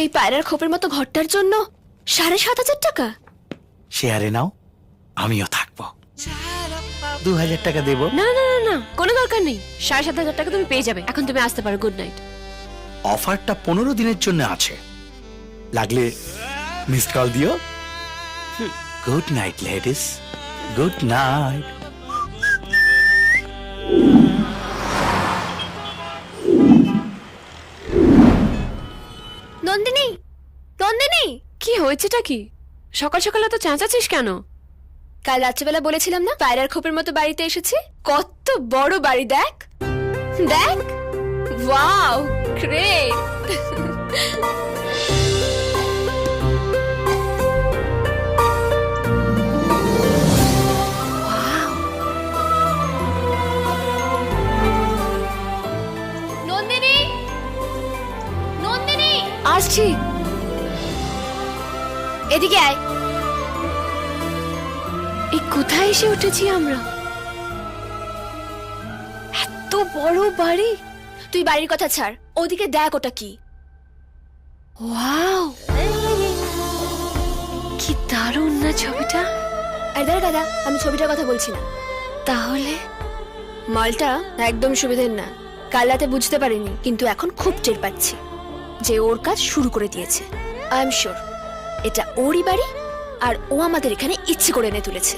এই পায়রার খোপের মতো ঘরটার জন্য ৭,৫০০ টাকা? শেয়ারে নাও, আমিও থাকবো। ২,০০০ টাকা দেবো। না না না না, কোনো দরকার নেই। ৭,৫০০ টাকা তুমি পেয়ে যাবে। এখন তুমি আসতে পারো। Good night. অফারটা ১৫ দিনের জন্য আছে, লাগলে মিসড কল দিও। Good night ladies, good night. Nandini, Nandini, কি হয়েছেটা কি? সকাল সকাল এত চেঁচাচ্ছিস কেন? কাল রাত্রেবেলা বলেছিলাম না পায়রার খোপের মতো বাড়িতে এসেছি? কত বড় বাড়ি দেখ দেখ। Wow, great. নন্দিনী, নন্দিনী, আসছি। এদিকে আয়। এই কোথায় এসে উঠেছি আমরা? এত বড় বাড়ি। তুই বাড়ির কথা ছাড়, ওদিকে দেখ ওটা কি। ওয়াও, কি দারুণ না ছবিটা। আর দাদা দাদা, আমি ছবিটার কথা বলছি না। তাহলে মালটা একদম সুবিধের না। কাল রাতে বুঝতে পারিনি, কিন্তু এখন খুব টের পাচ্ছি যে ওর কাজ শুরু করে দিয়েছে। আই এম শিওর এটা ওরই বাড়ি, আর ও আমাদের এখানে ইচ্ছে করে এনে তুলেছে।